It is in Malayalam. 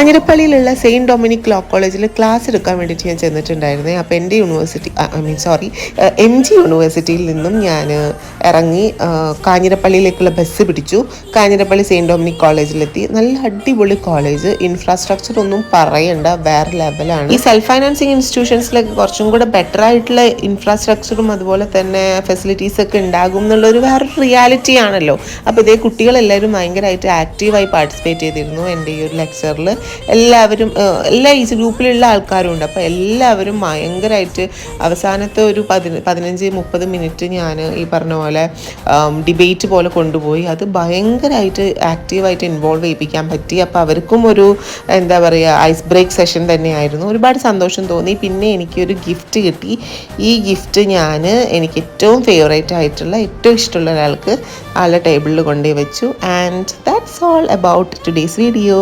കാഞ്ഞിരപ്പള്ളിയിലുള്ള സെയിൻറ്റ് ഡൊമിനിക് ലോ കോളേജിൽ ക്ലാസ് എടുക്കാൻ വേണ്ടിയിട്ട് ഞാൻ ചെന്നിട്ടുണ്ടായിരുന്നേ. അപ്പോൾ എൻ്റെ യൂണിവേഴ്സിറ്റി എം ജി യൂണിവേഴ്സിറ്റിയിൽ നിന്നും ഞാൻ ഇറങ്ങി കാഞ്ഞിരപ്പള്ളിയിലേക്കുള്ള ബസ് പിടിച്ചു. കാഞ്ഞിരപ്പള്ളി സെയിൻറ്റ് ഡൊമിനിക് കോളേജിലെത്തി. നല്ല അടിപൊളി കോളേജ്, ഇൻഫ്രാസ്ട്രക്ചർ ഒന്നും പറയണ്ട, വേറെ ലെവലാണ്. ഈ സെൽഫ് ഫൈനാൻസിങ് ഇൻസ്റ്റിറ്റ്യൂഷൻസിലൊക്കെ കുറച്ചും കൂടെ ബെറ്റർ ആയിട്ടുള്ള ഇൻഫ്രാസ്ട്രക്ചറും അതുപോലെ തന്നെ ഫെസിലിറ്റീസൊക്കെ ഉണ്ടാകും എന്നുള്ളൊരു വേറൊരു റിയാലിറ്റി ആണല്ലോ. അപ്പോൾ ഇതേ കുട്ടികളെല്ലാവരും ഭയങ്കരമായിട്ട് ആക്റ്റീവായി പാർട്ടിസിപ്പേറ്റ് ചെയ്തിരുന്നു എൻ്റെ ഈ ഒരു ലെക്ചറിൽ. എല്ലാവരും എല്ലാ ഏജ് ഗ്രൂപ്പിലുള്ള ആൾക്കാരും ഉണ്ട്. അപ്പോൾ എല്ലാവരും ഭയങ്കരമായിട്ട് അവസാനത്തെ ഒരു 15-30 മിനിറ്റ് ഞാൻ ഈ പറഞ്ഞ പോലെ ഡിബേറ്റ് പോലെ കൊണ്ടുപോയി. അത് ഭയങ്കരമായിട്ട് ആക്റ്റീവായിട്ട് ഇൻവോൾവ് ചെയ്യിപ്പിക്കാൻ പറ്റി. അപ്പോൾ അവർക്കും ഒരു എന്താ പറയുക ഐസ് ബ്രേക്ക് സെഷൻ തന്നെയായിരുന്നു. ഒരുപാട് സന്തോഷം തോന്നി. പിന്നെ എനിക്കൊരു ഗിഫ്റ്റ് കിട്ടി. ഈ ഗിഫ്റ്റ് എനിക്ക് ഏറ്റവും ഫേവറേറ്റ് ആയിട്ടുള്ള ഏറ്റവും ഇഷ്ടമുള്ള ഒരാൾക്ക് ആളുടെ ടേബിളിൽ കൊണ്ടുപോയി വെച്ചു. And that's all about today's video.